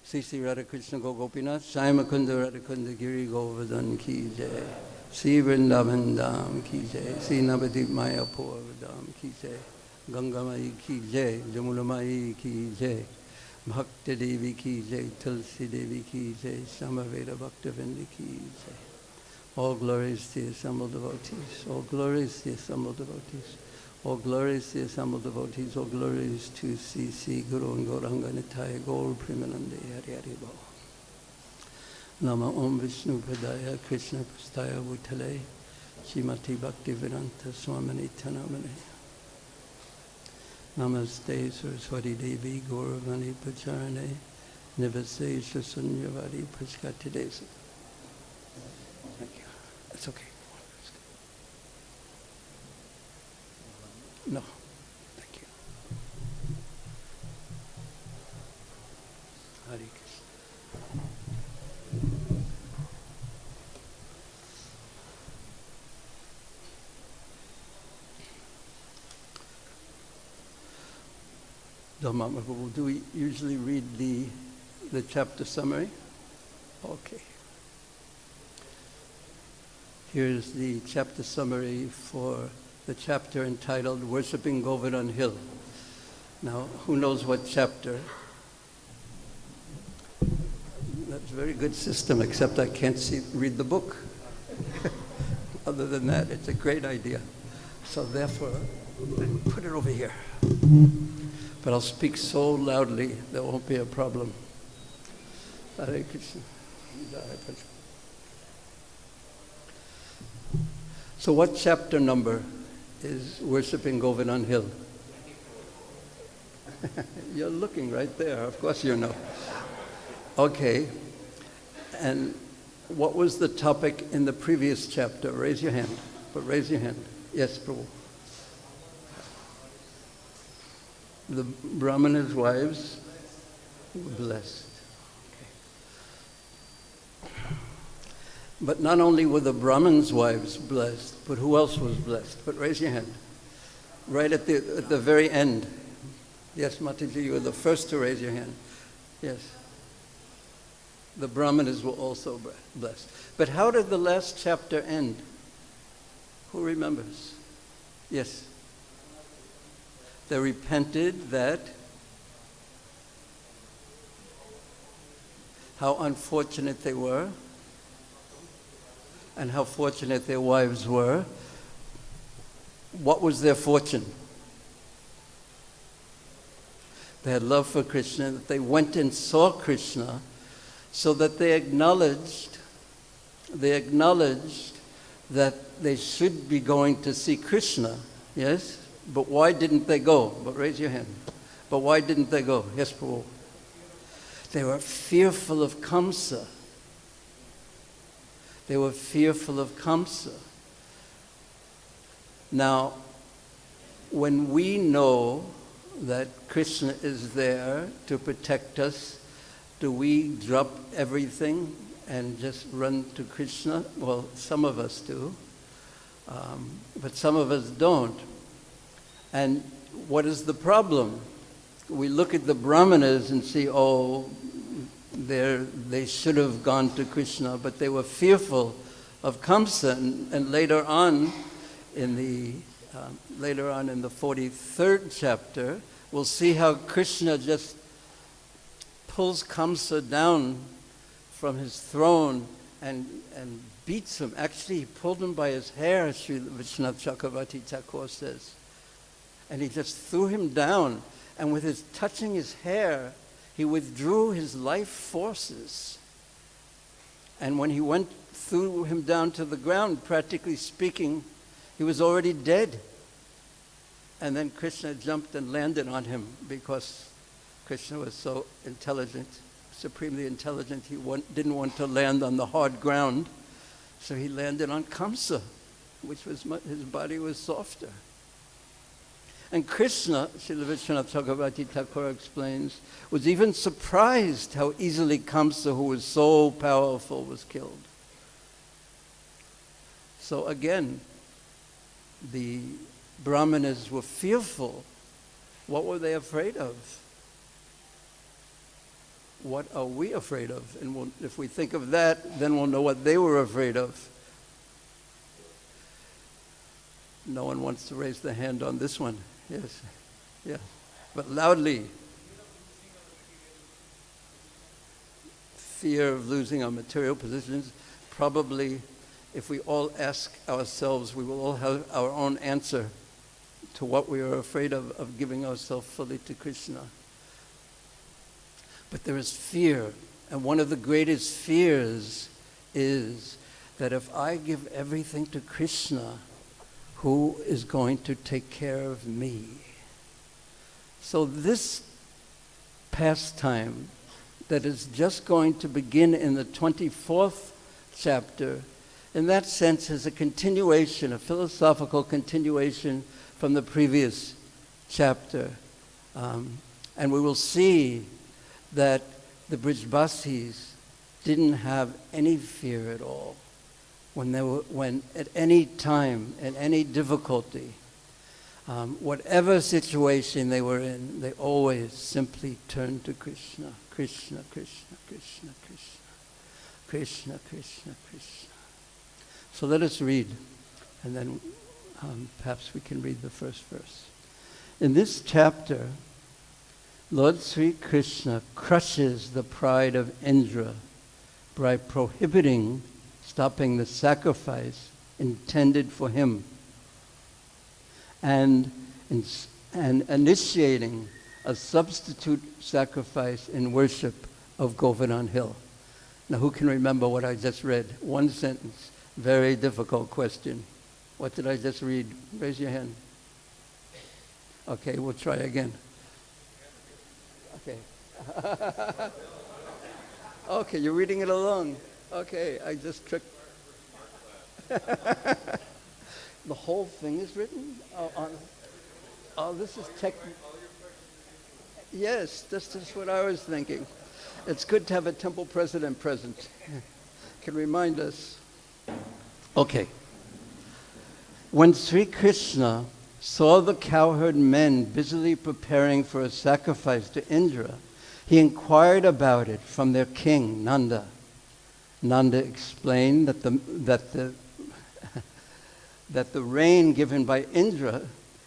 Śrī Radha Kṛṣṇa Gopinath, Sai Mukunda Radha Kunda Giri Govardhan ki jai, Śrī Vrindavan Dham ki jai, Śrī Navadip Mayapur Dham ki jai, Ganga Mai ki jai, Jamuna Mai ki jai, Bhakti Devi ki jai, Tulsi Devi ki jai, Samaveda Bhaktivinoda ki jai. All glories to the assembled devotees, all glories to the assembled devotees, all glories to the assembled devotees, all glories to C.C. Guru and Gauranga Nitai, Gaur Premanande, Hari Hari Bhava. Nama Om Vishnu Padaya Krishna Pastaya Bhutale, Shrimati Bhaktivedanta Swamini Tanamane. Namaste Saraswati Devi Gauravani Pacharane, Nivase Shasunyavadi Praskatidesa. Thank you. It's okay. No, thank you. Hare Krishna. Dhamma Prabhu, do we usually read the chapter summary? Okay. Here's the chapter summary for the chapter entitled Worshipping Govardhan Hill. Now, who knows what chapter? That's a very good system, except I can't read the book. Other than that, it's a great idea. So therefore, put it over here. But I'll speak so loudly, there won't be a problem. Hare Krishna. So what chapter number is Worshipping Govardhan Hill? You're looking right there. Of course you know. Okay. And what was the topic in the previous chapter? Raise your hand. But raise your hand. Yes, Prabhu. The Brahmana's wives were blessed. But not only were the Brahmin's wives blessed, but who else was blessed? But raise your hand. Right at the very end. Yes, Mataji, you were the first to raise your hand. Yes. The Brahmanas were also blessed. But how did the last chapter end? Who remembers? Yes. They repented that how unfortunate they were, and how fortunate their wives were. What was their fortune? They had love for Krishna, that they went and saw Krishna, so that they acknowledged that they should be going to see Krishna, yes? But why didn't they go? But raise your hand. But why didn't they go? Yes, Prabhu. They were fearful of Kamsa. They were fearful of Kamsa. Now, when we know that Krishna is there to protect us, do we drop everything and just run to Krishna? Well, some of us do, but some of us don't. And what is the problem? We look at the Brahmanas and see, oh, they should have gone to Krishna, but they were fearful of Kamsa. And later on in the 43rd chapter, we'll see how Krishna just pulls Kamsa down from his throne and beats him. Actually, he pulled him by his hair, Sri Vishwanath Chakravarti Thakur says. And he just threw him down. And with his touching his hair, he withdrew his life forces. And when he threw him down to the ground, practically speaking, he was already dead. And then Krishna jumped and landed on him because Krishna was so intelligent, supremely intelligent. He didn't want to land on the hard ground. So he landed on Kamsa, which was his body was softer. And Krishna, Srila Vishwanath Chakravarti Thakur explains, was even surprised how easily Kamsa, who was so powerful, was killed. So again, the Brahmanas were fearful. What were they afraid of? what are we afraid of? And if we think of that, then we'll know what they were afraid of. No one wants to raise their hand on this one. Yes. Yeah. But loudly. Fear of losing our material positions. Probably, if we all ask ourselves, we will all have our own answer to what we are afraid of giving ourselves fully to Krishna. But there is fear, and one of the greatest fears is that if I give everything to Krishna, who is going to take care of me? So this pastime that is just going to begin in the 24th chapter, in that sense is a continuation, a philosophical continuation from the previous chapter. And we will see that the Brijbasis didn't have any fear at all. When at any time, in any difficulty, whatever situation they were in, they always simply turned to Krishna. Krishna, Krishna, Krishna, Krishna. Krishna, Krishna, Krishna. So let us read, and then perhaps we can read the first verse. In this chapter, Lord Sri Krishna crushes the pride of Indra by stopping the sacrifice intended for him, and initiating a substitute sacrifice in worship of Govardhan Hill. Now, who can remember what I just read? One sentence. Very difficult question. What did I just read? Raise your hand. Okay, we'll try again. Okay. Okay, you're reading it along. Okay, I just tricked. The whole thing is written? This is Yes, this is what I was thinking. It's good to have a temple president present. Can remind us. Okay. When Sri Krishna saw the cowherd men busily preparing for a sacrifice to Indra, he inquired about it from their king, Nanda. Nanda explained that the rain given by Indra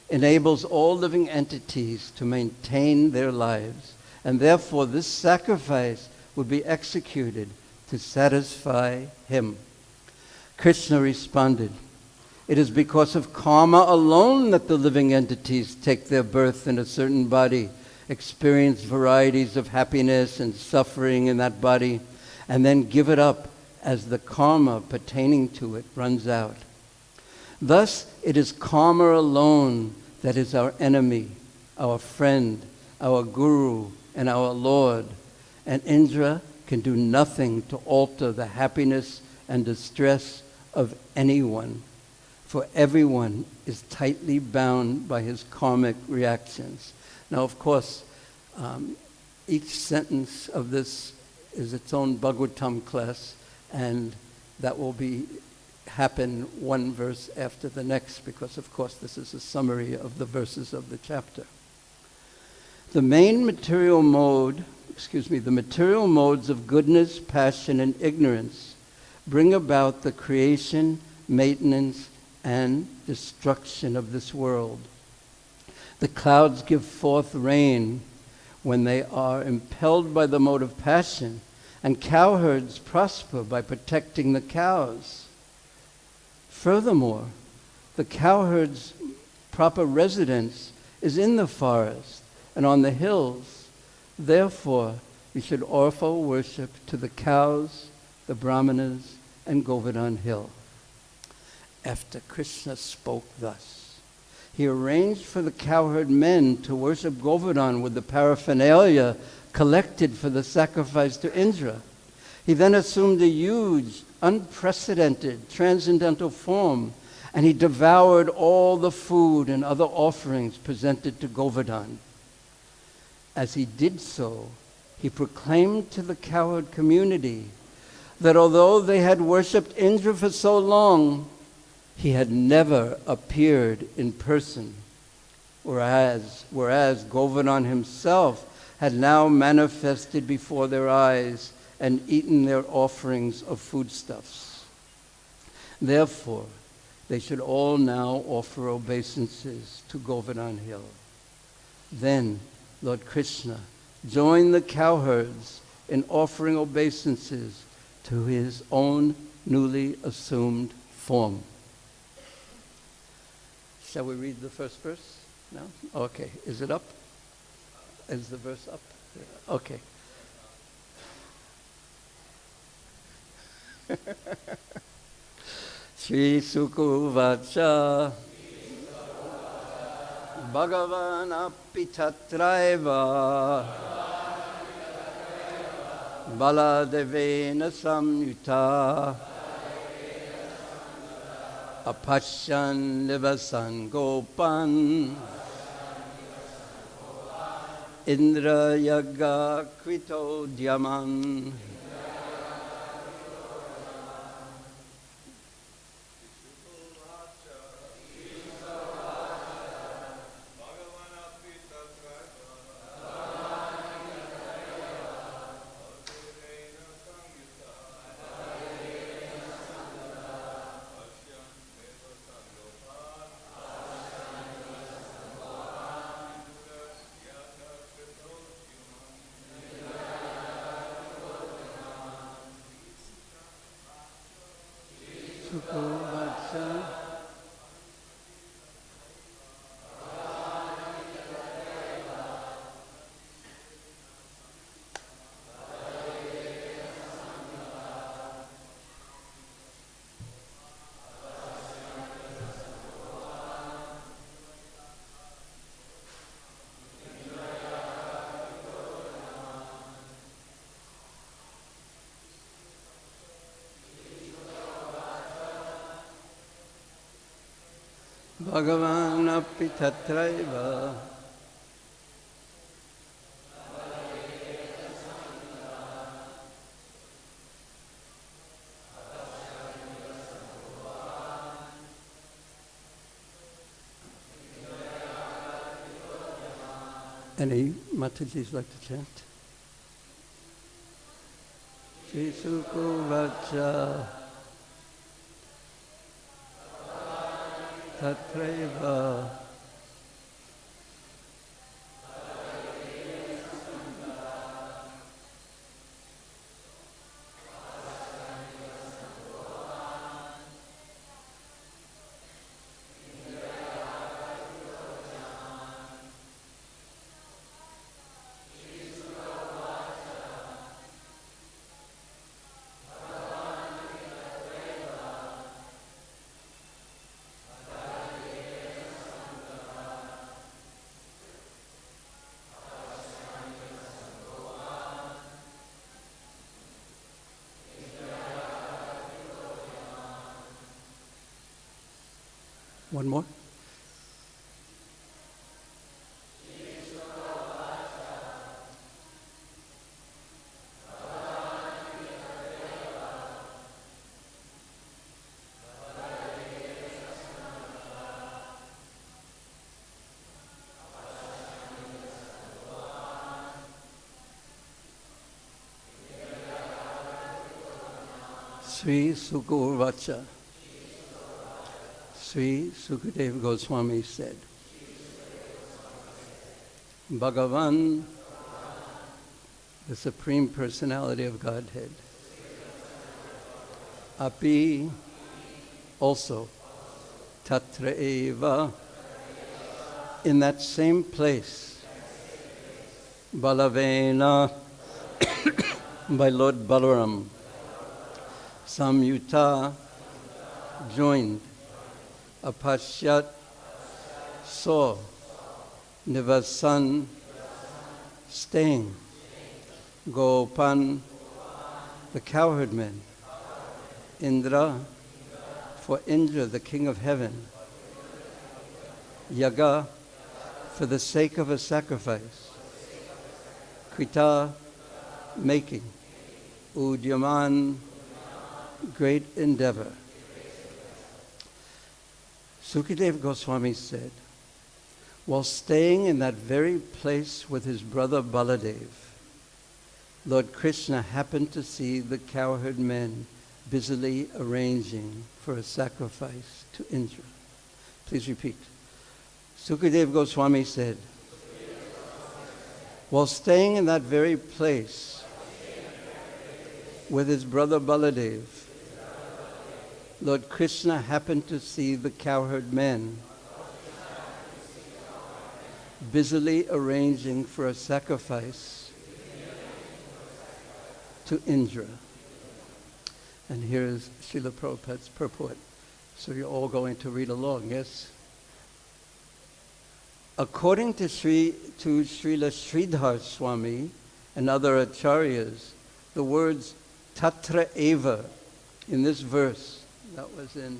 enables all living entities to maintain their lives, and therefore this sacrifice would be executed to satisfy him. Krishna responded, "It is because of karma alone that the living entities take their birth in a certain body, experience varieties of happiness and suffering in that body, and then give it up as the karma pertaining to it runs out. Thus, it is karma alone that is our enemy, our friend, our guru, and our Lord, and Indra can do nothing to alter the happiness and distress of anyone, for everyone is tightly bound by his karmic reactions." Now, of course, each sentence of this is its own Bhagavatam class, and that will happen one verse after the next, because, of course, this is a summary of the verses of the chapter. The material modes of goodness, passion, and ignorance bring about the creation, maintenance, and destruction of this world. The clouds give forth rain when they are impelled by the mode of passion, and cowherds prosper by protecting the cows. Furthermore, the cowherd's proper residence is in the forest and on the hills. Therefore, we should offer worship to the cows, the brahmanas, and Govardhan Hill. After Krishna spoke thus, he arranged for the cowherd men to worship Govardhan with the paraphernalia collected for the sacrifice to Indra. He then assumed a huge, unprecedented, transcendental form, and he devoured all the food and other offerings presented to Govardhan. As he did so, he proclaimed to the cowherd community that although they had worshipped Indra for so long, he had never appeared in person, whereas Govardhan himself had now manifested before their eyes and eaten their offerings of foodstuffs. Therefore, they should all now offer obeisances to Govardhan Hill. Then Lord Kṛṣṇa joined the cowherds in offering obeisances to his own newly assumed form. Shall we read the first verse now? Okay. Is it up? Is the verse up? Okay. Śrī Śukadeva bhagavān api tatraiva baladevena saṁyutaḥ apaśyan nivasan gopān indra-yāga-kṛtodyamān uvāca. Bhagavān api tatraiva Any Matajis like to chant? Śrī Śukadeva tatraiva One more. Śrī Śukadeva Śrī Śukadeva Gosvāmī said, Bhagavān, the Supreme Personality of Godhead, api, also, tatraiva, in that same place, baladevena, by Lord Balarāma, saṁyutaḥ, joined, apaśyat, saw, nivasan, staying, gopān, the cowherd men, Indra, for Indra, the king of heaven, yaga, for the sake of a sacrifice, kṛta, making, udyamān, great endeavor. Śukadeva Gosvāmī said, While staying in that very place with his brother Baladeva, Lord Kṛṣṇa happened to see the cowherd men busily arranging for a sacrifice to Indra. Please repeat. Śukadeva Gosvāmī said, while staying in that very place with his brother Baladeva, Lord Kṛṣṇa happened to see the cowherd men busily arranging for a sacrifice to Indra. And here is Srila Prabhupada's purport. So you're all going to read along, yes? According to Śrīla Śrīdhara Svāmī and other ācāryas, the words tatraiva in this verse, that was in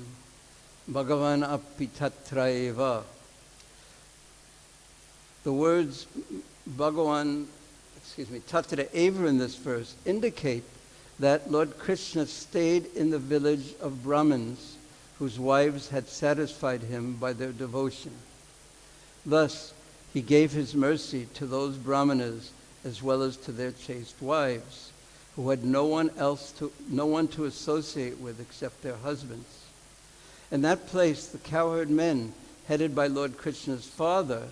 bhagavān api tatraiva. The words tatraiva in this verse indicate that Lord Kṛṣṇa stayed in the village of Brahmins whose wives had satisfied him by their devotion. Thus, he gave his mercy to those Brahmanas as well as to their chaste wives, who had no one to associate with except their husbands. In that place, the cowherd men, headed by Lord Kṛṣṇa's father,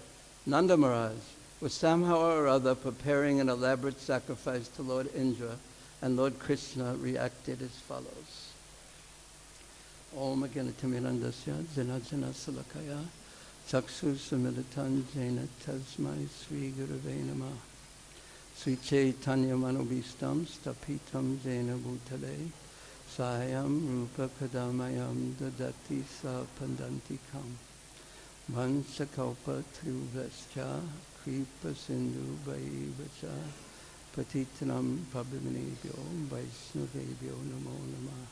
Nanda Mahārāja, were somehow or other preparing an elaborate sacrifice to Lord Indra, and Lord Kṛṣṇa reacted as follows. Om Agyanatimirandasya Janajana Salakaya Chaksu Samilitan Jena Tasmai Sri Gurave Namah Sri Chaitanya Manobhistam Stapitam Jena Bhutale Sayam Rupa Kadamayam Dadati Sa Pandantikam Vansakalpa Truvascha Kripa Sindhu Bhaivacha Patitanam Pabhimanebhyo Vaishnavebhyo Namo Namah.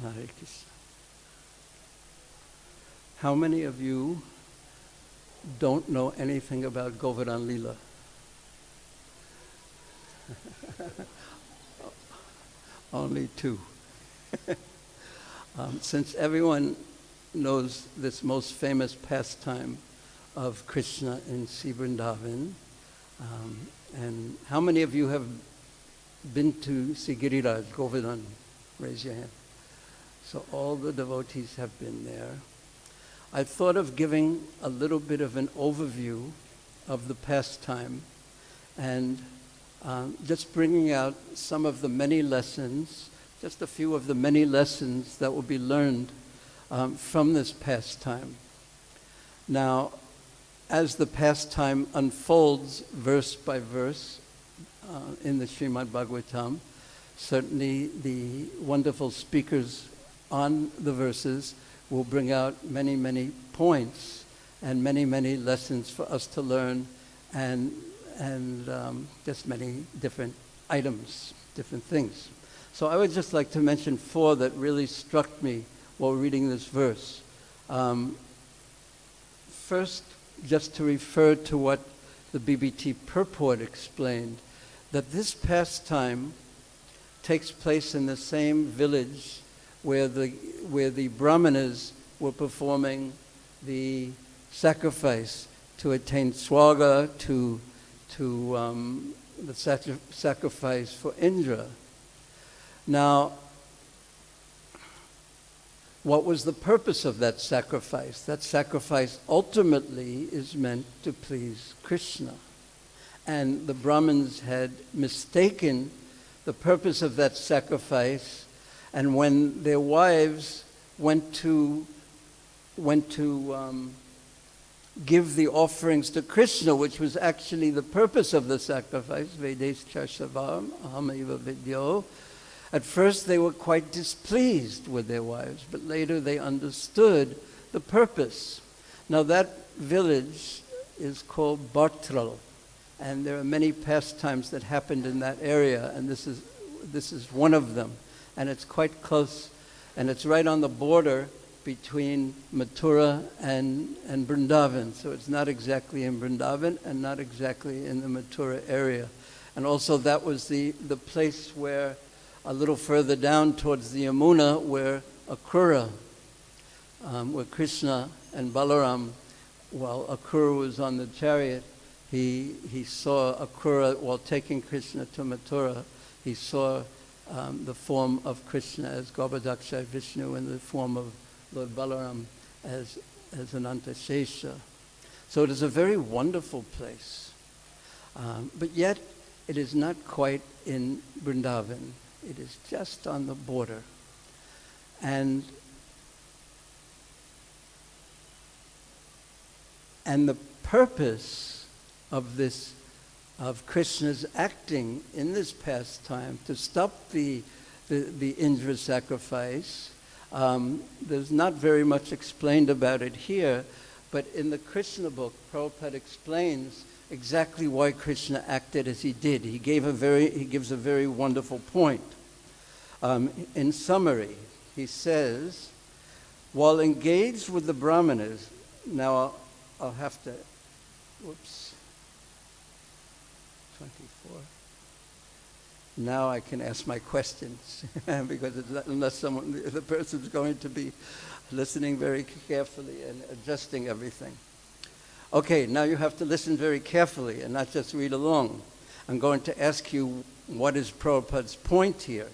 Hare Krishna. How many of you don't know anything about Govardhan Lila? Only two. Since everyone knows this most famous pastime of Krishna in Sri Vrindavan, and how many of you have been to Sri Giriraj, Govardhan? Raise your hand. So all the devotees have been there. I thought of giving a little bit of an overview of the pastime and just bringing out some of the many lessons, just a few of the many lessons that will be learned from this pastime. Now, as the pastime unfolds verse by verse in the Srimad Bhagavatam, certainly the wonderful speakers on the verses will bring out many, many points and many, many lessons for us to learn and just many different items, different things. So I would just like to mention four that really struck me while reading this verse. First, just to refer to what the BBT Purport explained, that this pastime takes place in the same village where the Brahmanas were performing the sacrifice to attain swaga, to the sacrifice for Indra. Now, what was the purpose of that sacrifice? That sacrifice ultimately is meant to please Kṛṣṇa. And the Brahmins had mistaken the purpose of that sacrifice, and when their wives went to give the offerings to Kṛṣṇa, which was actually the purpose of the sacrifice, Vedescha Shavam Ahameva Vidyo, at first they were quite displeased with their wives, but later they understood the purpose. Now that village is called Bartral, and there are many pastimes that happened in that area, and this is one of them. And it's quite close, and it's right on the border between Mathura and Vrindavan. So it's not exactly in Vrindavan and not exactly in the Mathura area. And also that was the place where, a little further down towards the Yamuna, where Akrura, where Krishna and Balarāma, while Akrura was on the chariot, he saw Akrura, while taking Krishna to Mathura, he saw the form of Krishna as Garbhodaksha Vishnu and the form of Lord Balarāma as Ananta Shesha. So it is a very wonderful place. But yet, it is not quite in Vrindavan. It is just on the border. And the purpose of this, of Krishna's acting in this pastime to stop the Indra sacrifice, there's not very much explained about it here, but in the Krishna book, Prabhupada explains exactly why Krishna acted as he did. He gives a very wonderful point. In summary, he says, while engaged with the Brahmanas, now I'll have to, 24. Now I can ask my questions because unless the person's going to be listening very carefully and adjusting everything. Okay, now you have to listen very carefully and not just read along. I'm going to ask you what is Prabhupada's point here.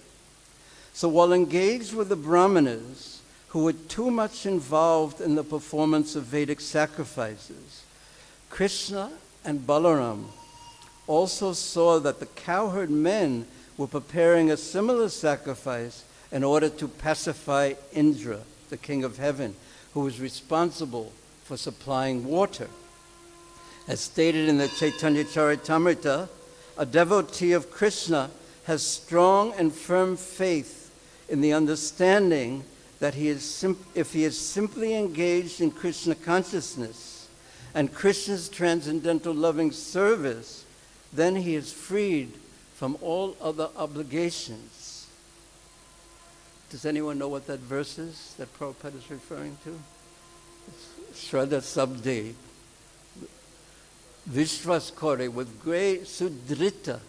So while engaged with the Brahmanas, who were too much involved in the performance of Vedic sacrifices, Krishna and Balarāma also saw that the cowherd men were preparing a similar sacrifice in order to pacify Indra, the king of heaven, who was responsible for supplying water. As stated in the Chaitanya Charitamrita, a devotee of Krishna has strong and firm faith in the understanding that if he is simply engaged in Krishna consciousness and Krishna's transcendental loving service, then he is freed from all other obligations. Does anyone know what that verse is that Prabhupada is referring to? It's Shraddha Sabde. Vishwas kore, with great sudrita.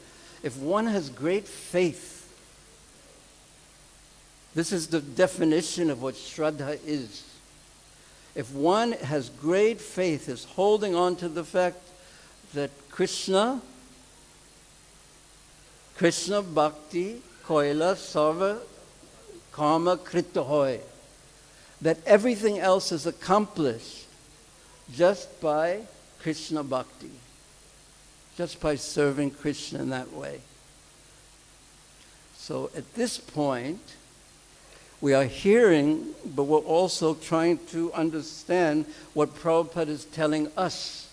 If one has great faith, this is the definition of what Shraddha is. If one has great faith, is holding on to the fact that Krishna bhakti koila sarva karma kṛta hoy, that everything else is accomplished just by Krishna bhakti, just by serving Krishna in that way. So at this point, we are hearing, but we're also trying to understand what Prabhupada is telling us.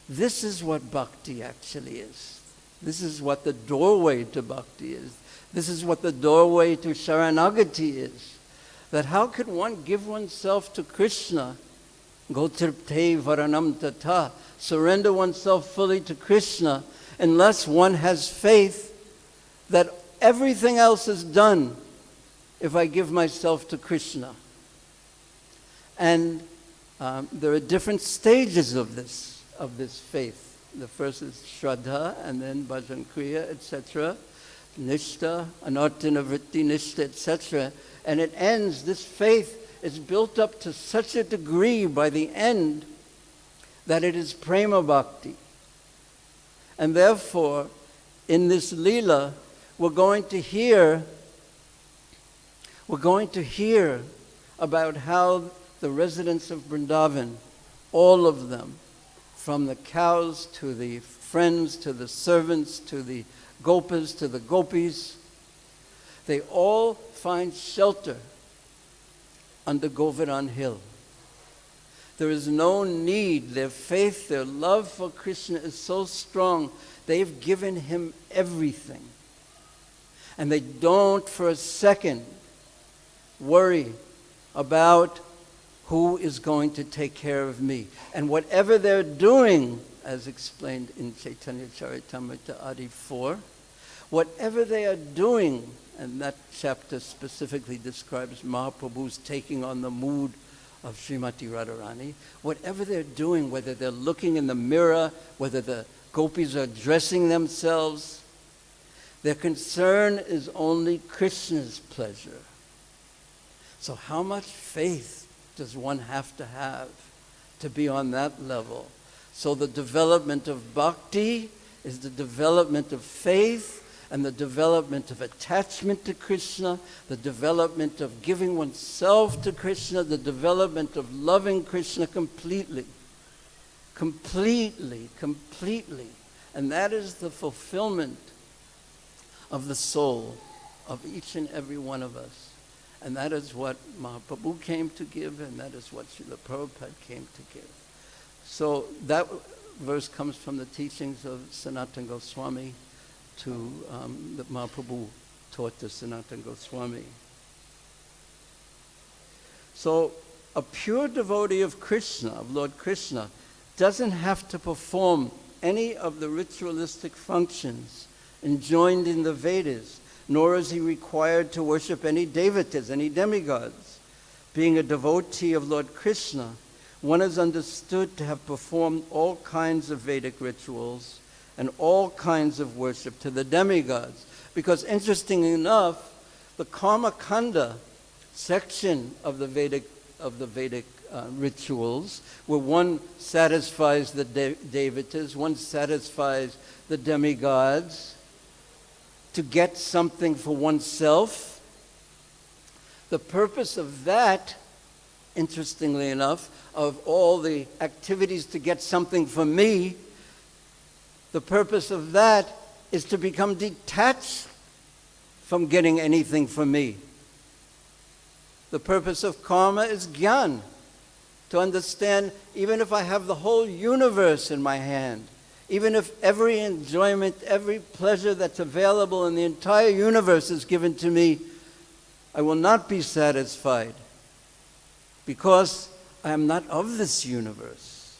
This is what bhakti actually is. This is what the doorway to bhakti is. This is what the doorway to sharanagati is. That how could one give oneself to Krishna, gotirpte varanam tata, surrender oneself fully to Krishna, unless one has faith that everything else is done if I give myself to Krishna. And there are different stages of this faith. The first is Shraddha, and then Bhajan Kriya, etc. Nishta, Anartina Vritti Nishta, etc. And it ends, this faith is built up to such a degree by the end that it is prema bhakti. And therefore, in this lila, we're going to hear about how the residents of Vrindavan, all of them, from the cows to the friends to the servants to the gopas to the gopis, they all find shelter under Govardhan Hill. There is no need. Their faith, their love for Krishna is so strong, they've given him everything. And they don't for a second worry about who is going to take care of me. And whatever they're doing, as explained in Chaitanya Charitamrita Adi 4, whatever they are doing, and that chapter specifically describes Mahaprabhu's taking on the mood of Srimati Radharani, whatever they're doing, whether they're looking in the mirror, whether the gopis are dressing themselves, their concern is only Krishna's pleasure. So how much faith does one have to be on that level? So the development of bhakti is the development of faith and the development of attachment to Krishna, the development of giving oneself to Krishna, the development of loving Krishna completely. Completely, completely. And that is the fulfillment of the soul of each and every one of us. And that is what Mahaprabhu came to give, and that is what Srila Prabhupada came to give. So that verse comes from the teachings of Sanatana Goswami that Mahaprabhu taught to Sanatana Goswami. So a pure devotee of Krishna, of Lord Kṛṣṇa, doesn't have to perform any of the ritualistic functions enjoined in the Vedas, nor is he required to worship any devatas, any demigods. Being a devotee of Lord Kṛṣṇa, one is understood to have performed all kinds of Vedic rituals and all kinds of worship to the demigods. Because interestingly enough, the Karma Kanda section of the Vedic rituals, where one satisfies the devatas, one satisfies the demigods to get something for oneself. The purpose of that, interestingly enough, of all the activities to get something for me, the purpose of that is to become detached from getting anything for me. The purpose of karma is jnana, to understand even if I have the whole universe in my hand, even if every enjoyment, every pleasure that's available in the entire universe is given to me, I will not be satisfied because I am not of this universe.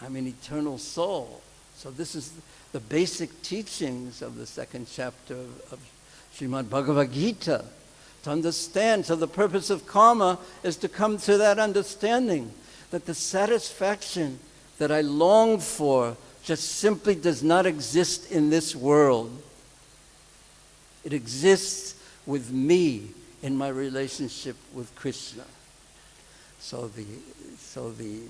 I'm an eternal soul. So this is the basic teachings of the second chapter of Srimad Bhagavad Gita. To understand, so the purpose of karma is to come to that understanding that the satisfaction that I long for just simply does not exist in this world. It exists with me in my relationship with Krishna. So the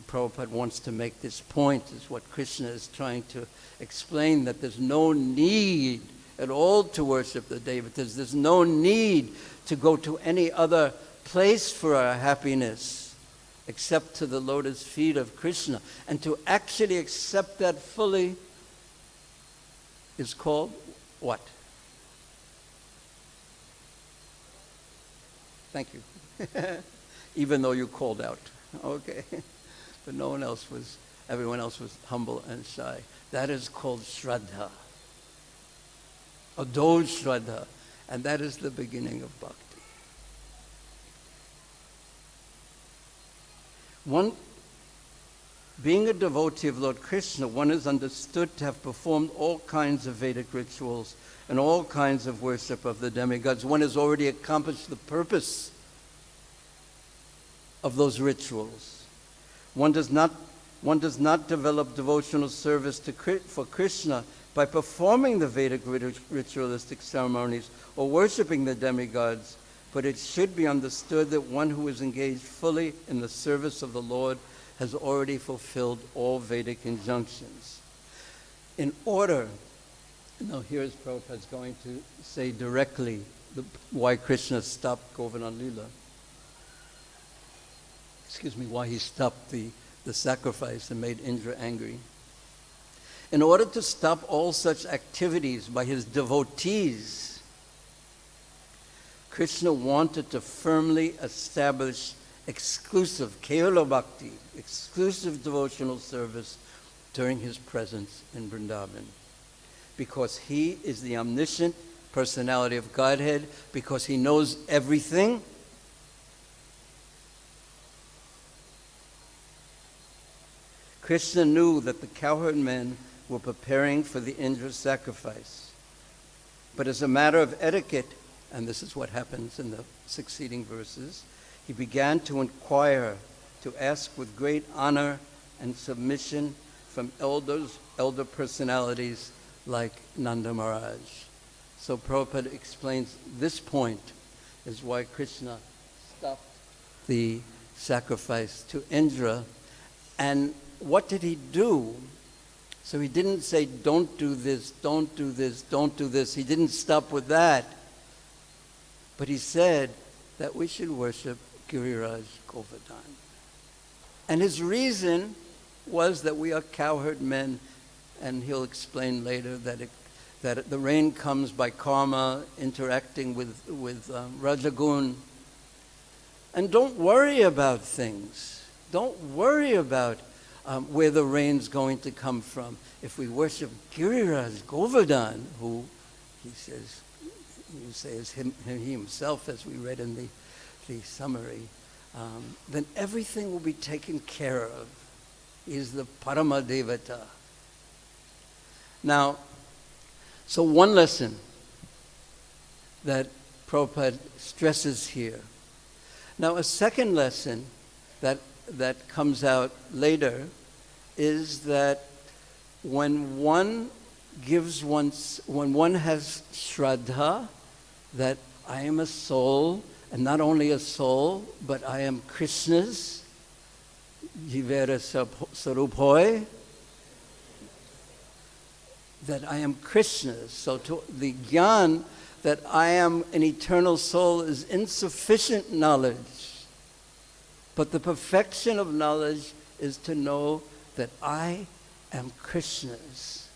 Prabhupada wants to make this point, is what Krishna is trying to explain, that there's no need at all to worship the devatas. There's no need to go to any other place for our happiness except to the lotus feet of Krishna. And to actually accept that fully is called what? Thank you. Even though you called out. Okay. But everyone else was humble and shy. That is called Shraddha. Adod Shraddha. And that is the beginning of bhakti. Being a devotee of Lord Kṛṣṇa, one is understood to have performed all kinds of Vedic rituals and all kinds of worship of the demigods. One has already accomplished the purpose of those rituals. One does not develop devotional service for Krishna by performing the Vedic ritualistic ceremonies or worshipping the demigods, but it should be understood that one who is engaged fully in the service of the Lord has already fulfilled all Vedic injunctions. In order, now here's Prabhupada's going to say directly why Krishna stopped Govardhan Lila. Why he stopped the sacrifice and made Indra angry. In order to stop all such activities by his devotees, Krishna wanted to firmly establish exclusive Kevala Bhakti, exclusive devotional service during his presence in Vrindavan. Because he is the omniscient personality of Godhead, because he knows everything, Krishna knew that the cowherd men were preparing for the Indra sacrifice. But as a matter of etiquette, and this is what happens in the succeeding verses, he began to inquire, to ask with great honor and submission from elder personalities like Nanda Mahārāja. So Prabhupada explains this point, is why Krishna stopped the sacrifice to Indra. And what did he do? So he didn't say, don't do this, don't do this, don't do this. He didn't stop with that. But he said that we should worship Giriraj Govardhan. And his reason was that we are cowherd men, and he'll explain later that the rain comes by karma interacting with Rajagun. And don't worry about things. Don't worry about where the rain's going to come from. If we worship Giriraj Govardhan, who he says, you say is he himself, as we read in the summary, then everything will be taken care of. He is the Parama Devata. Now, so one lesson that Prabhupada stresses here. Now, a second lesson that comes out later is that when one has Shraddha, that I am a soul, and not only a soul, but I am Krishna's, Jivera Saruphoy, that I am Krishna's. So the jnana that I am an eternal soul is insufficient knowledge. But the perfection of knowledge is to know that I am Krishna's.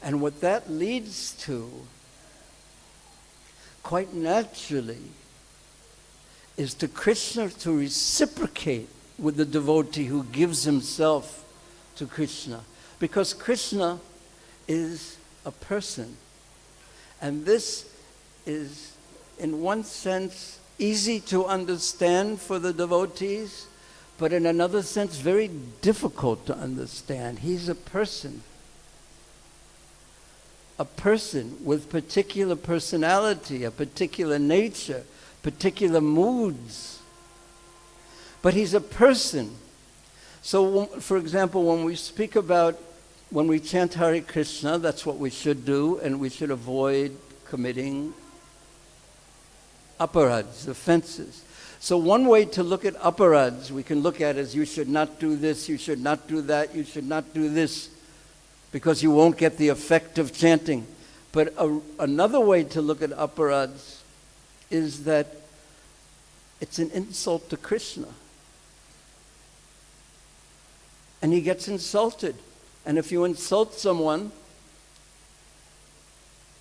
And what that leads to, quite naturally, is to Krishna to reciprocate with the devotee who gives himself to Krishna. Because Krishna is a person. And this is, in one sense, easy to understand for the devotees, but in another sense, very difficult to understand. He's a person with particular personality, a particular nature, particular moods. But he's a person. So, for example, when we chant Hare Krishna, that's what we should do, and we should avoid committing aparads, offenses. So one way to look at aparads, we can look at as you should not do this, you should not do that, you should not do this, because you won't get the effect of chanting. But another way to look at aparads is that it's an insult to Krishna. And he gets insulted. And if you insult someone,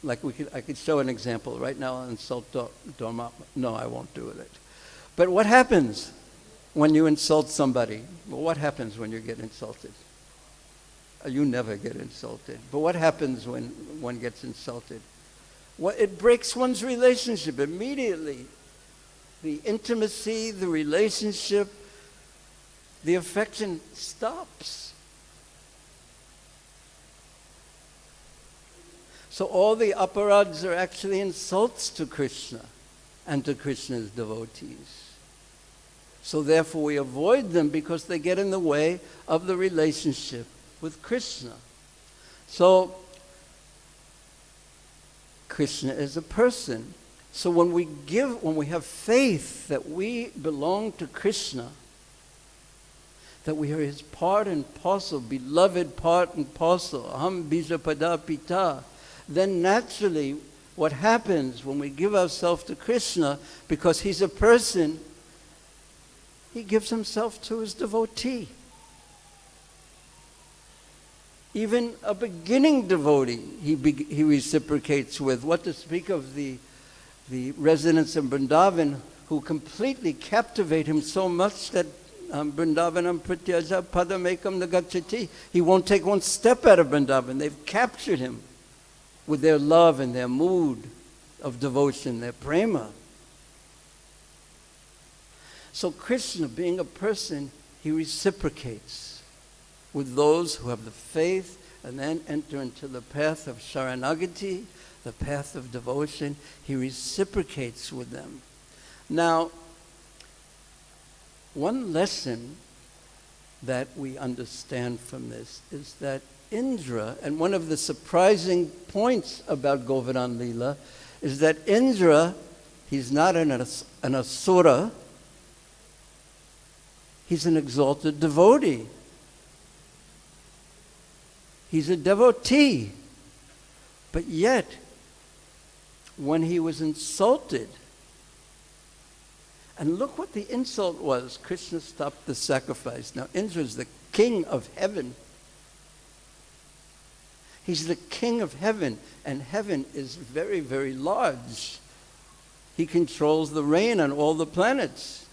like I could show an example. Right now I'll insult Dharma. No, I won't do it. But what happens when you insult somebody? Well, what happens when you get insulted? You never get insulted. But what happens when one gets insulted? Well, it breaks one's relationship immediately. The intimacy, the relationship, the affection stops. So all the aparads are actually insults to Krishna and to Krishna's devotees. So therefore we avoid them because they get in the way of the relationship with Krishna. So Krishna is a person. So when we have faith that we belong to Krishna, that we are his part and parcel, beloved part and parcel, aham bijapada pita, then naturally what happens when we give ourselves to Krishna, because he's a person, he gives himself to his devotee. Even a beginning devotee, he reciprocates with. What to speak of the residents of Vrindavan who completely captivate him so much that Vrindavanam pratyaja padamekam nagacchati. He won't take one step out of Vrindavan. They've captured him with their love and their mood of devotion, their prema. So Krishna, being a person, he reciprocates with those who have the faith and then enter into the path of sharanagati, the path of devotion. He reciprocates with them. Now, one lesson that we understand from this is that Indra, and one of the surprising points about Govardhan Leela is that Indra, He's not an asura. He's an exalted devotee. He's a devotee. But yet, when he was insulted, and look what the insult was, Krishna stopped the sacrifice. Now, Indra is the king of heaven. He's the king of heaven, and heaven is very, very large. He controls the rain on all the planets.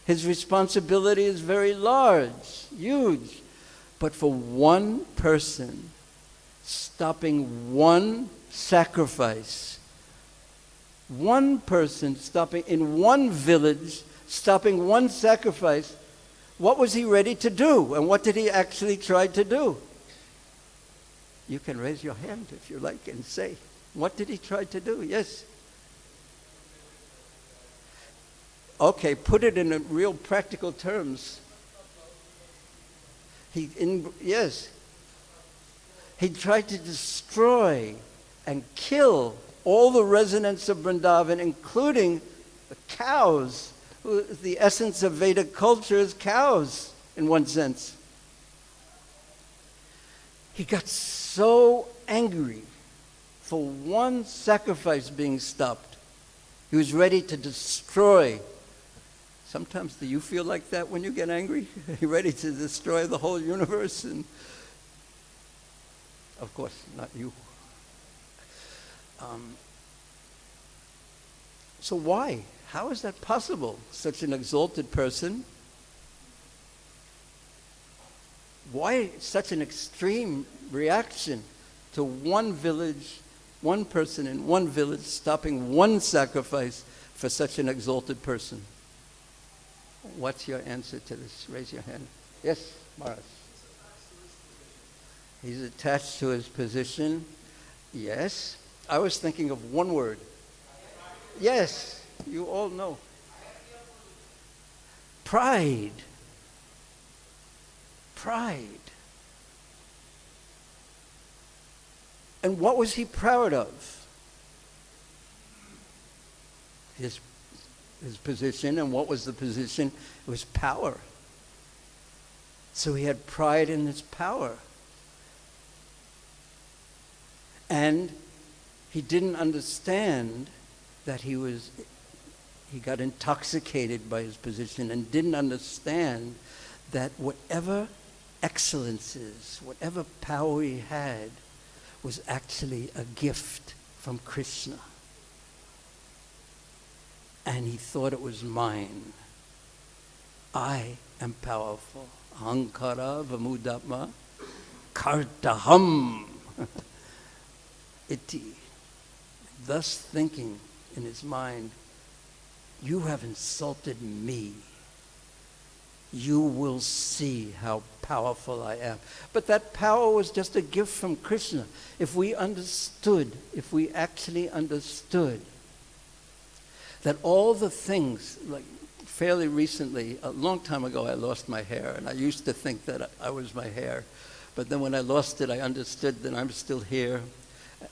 His responsibility is very large, huge. But for one person stopping one sacrifice, one person stopping in one village, stopping one sacrifice, what was he ready to do? And what did he actually try to do? You can raise your hand if you like and say, what did he try to do? Yes. Okay, put it in real practical terms. Yes. He tried to destroy and kill all the residents of Vrindavan, including the cows. The essence of Vedic culture is cows, in one sense. He got so angry for one sacrifice being stopped. He was ready to destroy. Sometimes do you feel like that when you get angry? You're ready to destroy the whole universe? And of course, not you. So why? How is that possible? Such an exalted person. Why such an extreme reaction to one village, one person in one village stopping one sacrifice for such an exalted person? What's your answer to this? Raise your hand. Yes, Maharaj. He's attached to his position. Yes. I was thinking of one word. Yes, you all know. Pride. Pride. And what was he proud of? His position. And what was the position? It was power. So he had pride in his power. And he didn't understand that he got intoxicated by his position and didn't understand that whatever excellences, whatever power he had, was actually a gift from Krishna. And he thought it was mine. I am powerful. Ahankara vamudatma kartaham. Iti. Thus thinking in his mind, you have insulted me. You will see how powerful I am. But that power was just a gift from Krishna. If we actually understood that all the things, like fairly recently, a long time ago, I lost my hair, and I used to think that I was my hair. But then when I lost it, I understood that I'm still here,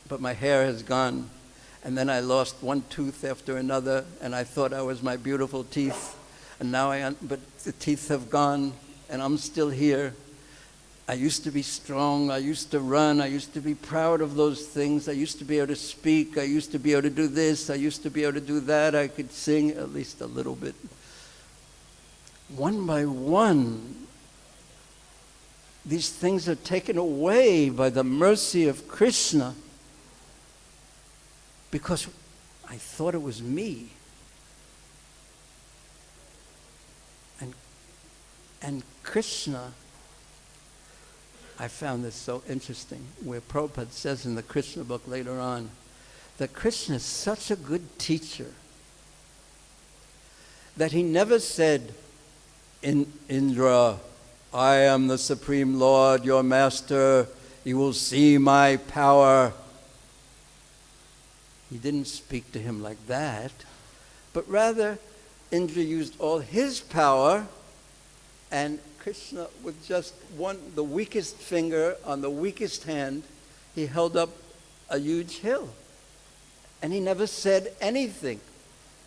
but my hair has gone. And then I lost one tooth after another, and I thought I was my beautiful teeth. And now but the teeth have gone, and I'm still here. I used to be strong. I used to run. I used to be proud of those things. I used to be able to speak. I used to be able to do this. I used to be able to do that. I could sing at least a little bit. One by one, these things are taken away by the mercy of Krishna, because I thought it was me. And Krishna, I found this so interesting, where Prabhupada says in the Krishna book later on, that Krishna is such a good teacher that he never said, Indra, I am the Supreme Lord, your master, you will see my power. He didn't speak to him like that, but rather Indra used all his power, and Krishna, with just the weakest finger on the weakest hand, he held up a huge hill. And he never said anything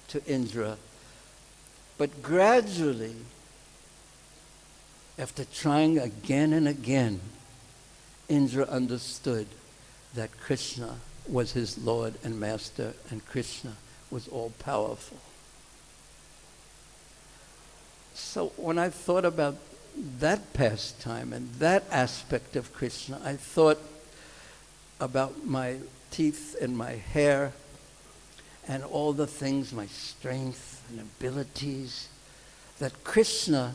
to Indra. But gradually, after trying again and again, Indra understood that Kṛṣṇa was his Lord and Master, and Kṛṣṇa was all-powerful. So when I thought about that pastime and that aspect of Kṛṣṇa, I thought about my teeth and my hair and all the things, my strength and abilities, that Kṛṣṇa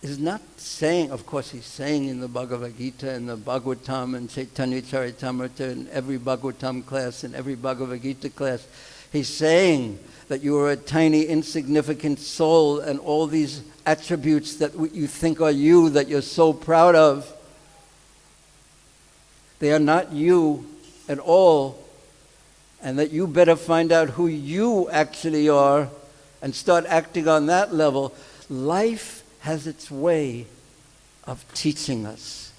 is not saying, of course he's saying in the Bhagavad Gita and the Bhagavatam and Chaitanya Charitamrita and every Bhagavatam class and every Bhagavad Gita class, he's saying that you are a tiny insignificant soul and all these attributes that you think are you, that you're so proud of, they are not you at all, and that you better find out who you actually are and start acting on that level. Life has its way of teaching us.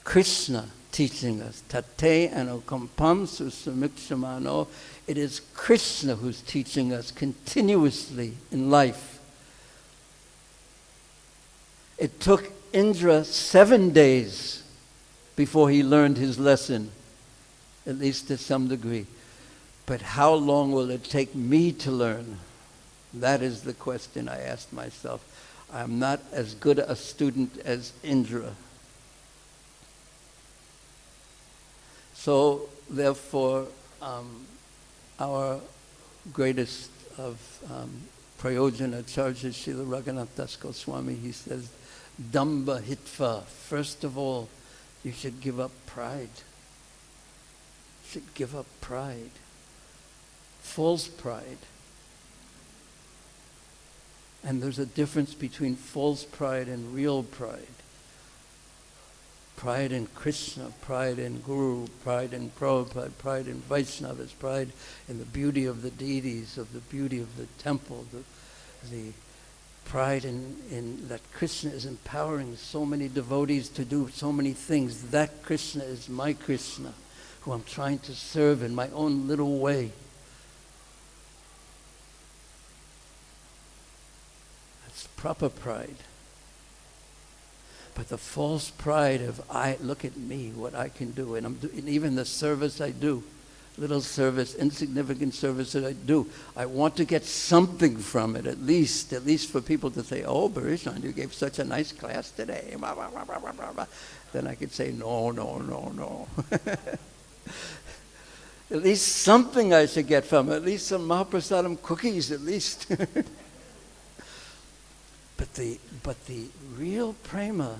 Kṛṣṇa teaching us. Tate anukampam susamikṣamano. It is Kṛṣṇa who's teaching us continuously in life. It took Indra 7 days before he learned his lesson, at least to some degree. But how long will it take me to learn? That is the question I asked myself. I'm not as good a student as Indra. So, therefore, our greatest of Prayojana Acārya, Śrīla Raghunath Das Goswāmī, he says, Damba Hitva, first of all, you should give up pride. You should give up pride. False pride. And there's a difference between false pride and real pride. Pride in Kṛṣṇa, pride in Guru, pride in Prabhupada, pride in Vaishnavas, pride in the beauty of the deities, of the beauty of the temple, the pride in that Kṛṣṇa is empowering so many devotees to do so many things. That Kṛṣṇa is my Kṛṣṇa, who I'm trying to serve in my own little way. Proper pride. But the false pride of, look at me, what I can do, and even the service I do, little service, insignificant service that I do, I want to get something from it, at least for people to say, oh, Bhurijana, you gave such a nice class today. Then I could say, no. At least something I should get from it, at least some Mahaprasadam cookies, at least. But the real prema,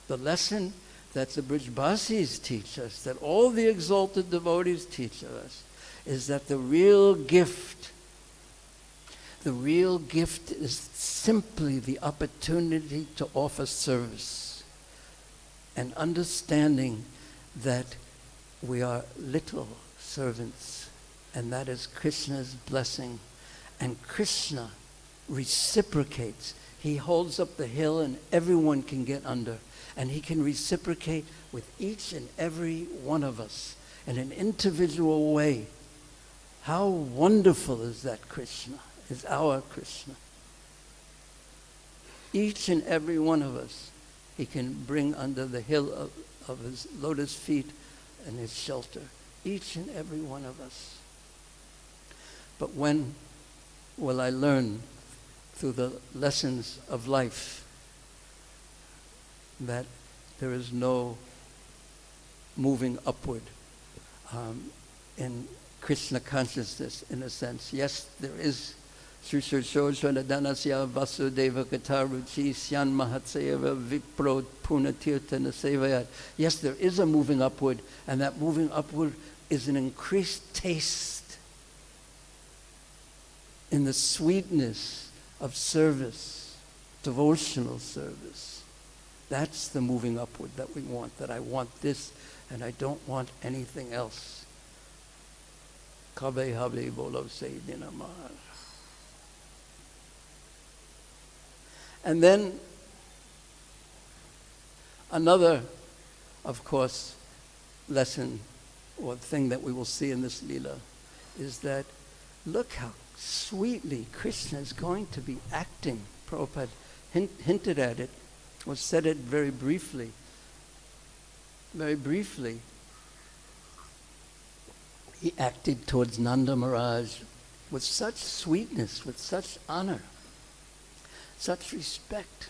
the lesson that the Brijbasis teach us, that all the exalted devotees teach us, is that the real gift is simply the opportunity to offer service and understanding that we are little servants, and that is Krishna's blessing. And Kṛṣṇa reciprocates. He holds up the hill and everyone can get under. And he can reciprocate with each and every one of us in an individual way. How wonderful is that Kṛṣṇa, is our Kṛṣṇa. Each and every one of us, he can bring under the hill of his lotus feet and his shelter. Each and every one of us. But when will I learn through the lessons of life that there is no moving upward in Kṛṣṇa consciousness, in a sense? Yes, there is Shushushoshanadhanasya Vasudeva Kataruchi Syan Mahatseva Vipro Punatirtana Sevayat. Yes, there is a moving upward, and that moving upward is an increased taste in the sweetness of service, devotional service. That's the moving upward that we want, that I want this and I don't want anything else. Kabe habe bolo seydina mar. And then another, of course, lesson or thing that we will see in this Leela, is that look how sweetly Krishna is going to be acting. Prabhupada hinted at it, or said it very briefly. Very briefly, he acted towards Nanda Mahārāja with such sweetness, with such honor, such respect.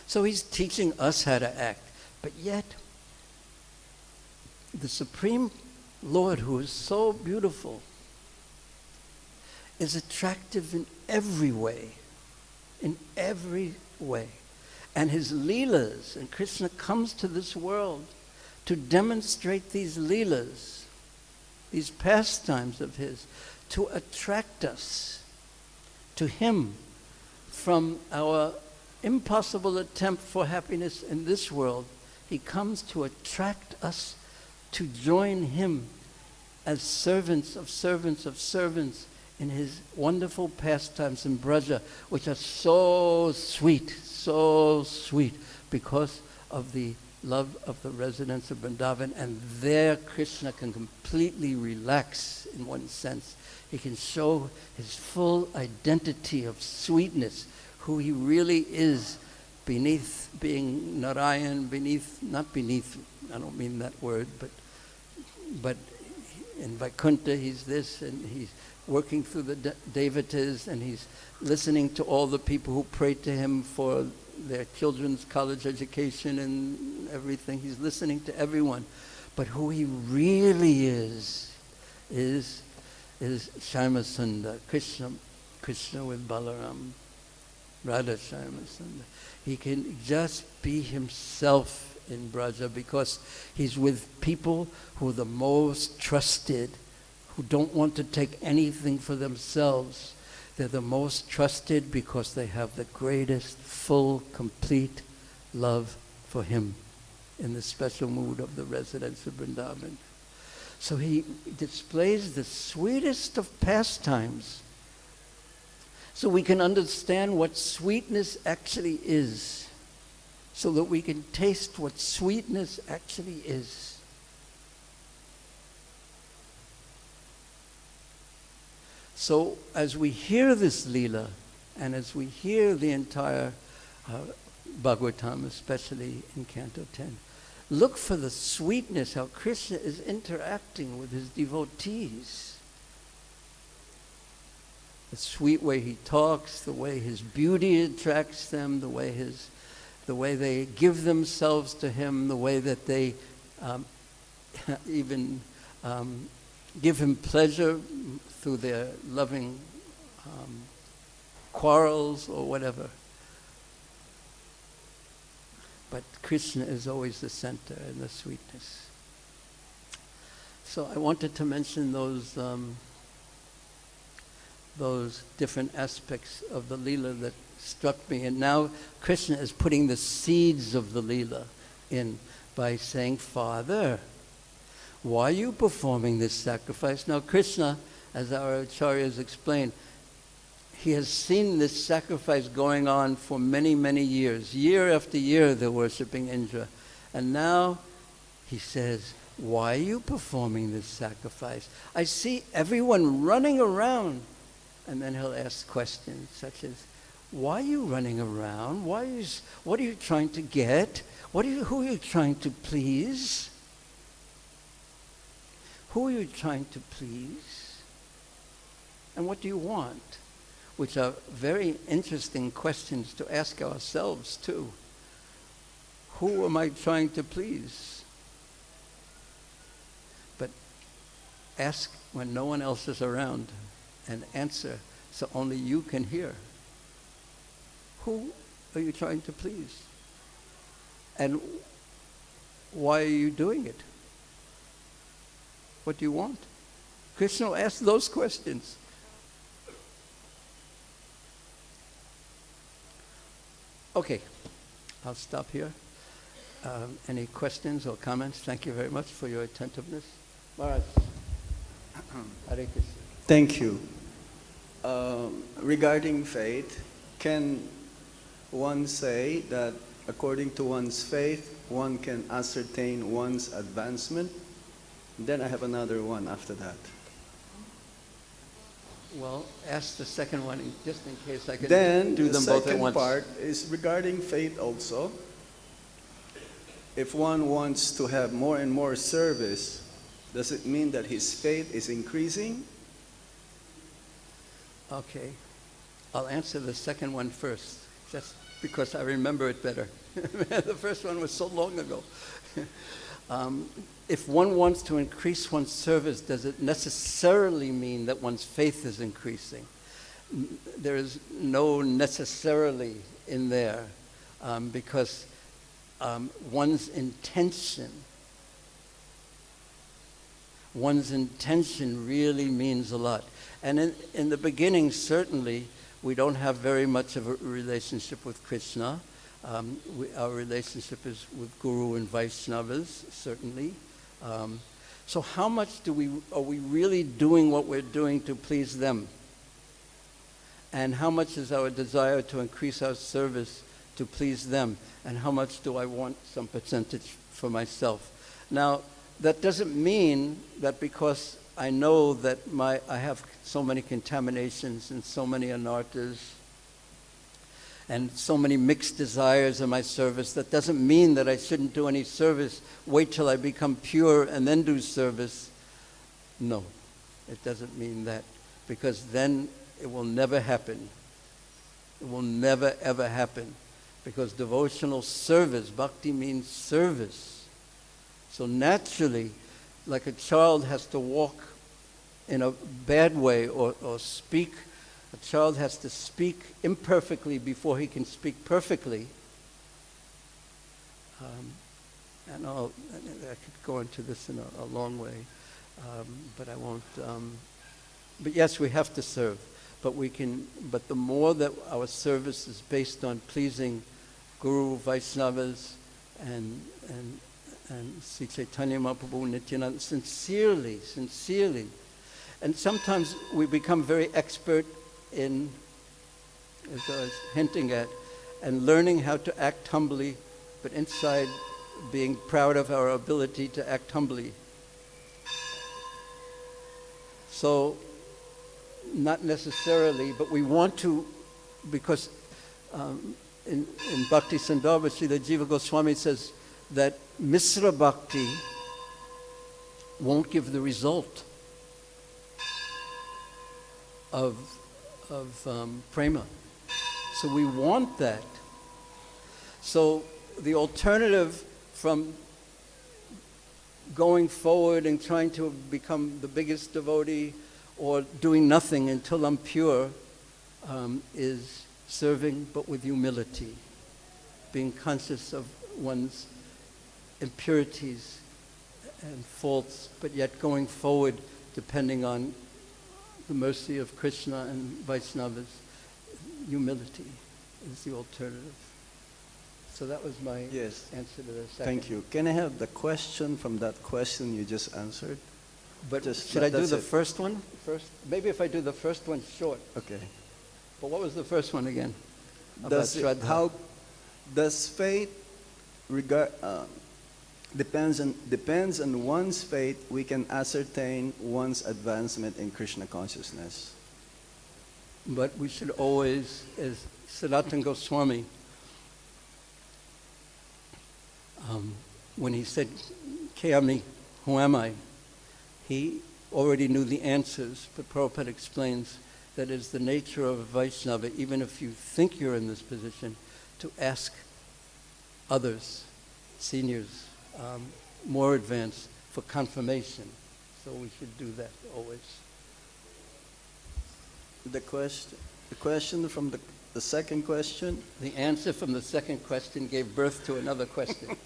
So he's teaching us how to act. But yet, the Supreme Lord, who is so beautiful, is attractive in every way. In every way. And his Leelas, and Krishna comes to this world to demonstrate these Leelas, these pastimes of his, to attract us to him from our impossible attempt for happiness in this world. He comes to attract us to join him as servants of servants of servants in his wonderful pastimes in Braja, which are so sweet because of the love of the residents of Vrindavan. And there Krishna can completely relax in one sense. He can show his full identity of sweetness, who he really is, beneath being Narayan, not beneath, I don't mean that word, but in Vaikuntha he's this, and he's working through the devatas, and he's listening to all the people who pray to him for their children's college education and everything. He's listening to everyone. But who he really is Shyama Sundar, Krishna with Balarāma, Radha Shyama Sundar. He can just be himself in Braja because he's with people who are the most trusted, who don't want to take anything for themselves. They're the most trusted because they have the greatest, full, complete love for him in the special mood of the residents of Vrindavan. So he displays the sweetest of pastimes so we can understand what sweetness actually is, so that we can taste what sweetness actually is. So as we hear this Leela, and as we hear the entire Bhagavatam, especially in Canto 10, look for the sweetness, how Krishna is interacting with his devotees. The sweet way he talks, the way his beauty attracts them, the way they give themselves to him, the way that they even give him pleasure through their loving quarrels or whatever. But Krishna is always the center and the sweetness. So I wanted to mention those different aspects of the Leela that struck me. And now Krishna is putting the seeds of the Leela in by saying, Father, why are you performing this sacrifice? Now Krishna, as our ācāryas explained, he has seen this sacrifice going on for many, many years. Year after year they're worshipping Indra. And now he says, why are you performing this sacrifice? I see everyone running around. And then he'll ask questions such as, why are you running around? What are you trying to get? Who are you trying to please? Who are you trying to please? And what do you want? Which are very interesting questions to ask ourselves too. Who am I trying to please? But ask when no one else is around and answer so only you can hear. Who are you trying to please? And why are you doing it? What do you want? Krishna asked those questions. Okay, I'll stop here. Any questions or comments? Thank you very much for your attentiveness. Maharaj. Hare Krishna. Thank you. Regarding faith, can one say that according to one's faith, one can ascertain one's advancement? Then I have another one after that. Well, ask the second one just in case I can Then do the them both at second once. part is regarding faith also. If one wants to have more and more service, does it mean that his faith is increasing? Okay. I'll answer the second one first, just because I remember it better. The first one was so long ago. If one wants to increase one's service, does it necessarily mean that one's faith is increasing? There is no necessarily in there, because one's intention really means a lot. And in the beginning, certainly, we don't have very much of a relationship with Kṛṣṇa. Our relationship is with Guru and Vaishnavas, certainly. So how much are we really doing what we're doing to please them? And how much is our desire to increase our service to please them? And how much do I want some percentage for myself? Now, that doesn't mean that because I know that I have so many contaminations and so many anartas and so many mixed desires in my service, that doesn't mean that I shouldn't do any service. Wait till I become pure and then do service. No, it doesn't mean that, because then it will never happen. It will never ever happen, because devotional service, bhakti means service. So naturally, like a child has to walk in a bad way or speak, a child has to speak imperfectly before he can speak perfectly. And I could go into this in a long way, but I won't. But yes, we have to serve, but the more that our service is based on pleasing Guru, Vaishnavas, and Sri Chaitanya Mahaprabhu, Nityananda, sincerely. And sometimes we become very expert in, as I was hinting at, and learning how to act humbly, but inside being proud of our ability to act humbly. So, not necessarily, but we want to, because in Bhakti Sandarbha, Śrīla Jiva Gosvāmī says that Misra Bhakti won't give the result of prema. So we want that. So the alternative from going forward and trying to become the biggest devotee or doing nothing until I'm pure is serving, but with humility, being conscious of one's impurities and faults, but yet going forward depending on the mercy of Kṛṣṇa and Vaishnavas. Humility is the alternative. So that was my answer to the second. Thank you. Can I have the question from that question you just answered? But should I do the first one first? Maybe if I do the first one short. Okay. But what was the first one again? How does faith depends on one's faith, we can ascertain one's advancement in Krishna consciousness? But we should always, as Sanatana Goswami, when he said, Kayami, who am I? He already knew the answers, but Prabhupada explains that it's the nature of a Vaishnava, even if you think you're in this position, to ask others, seniors, more advanced, for confirmation. So we should do that always. The question from the second question? The answer from the second question gave birth to another question.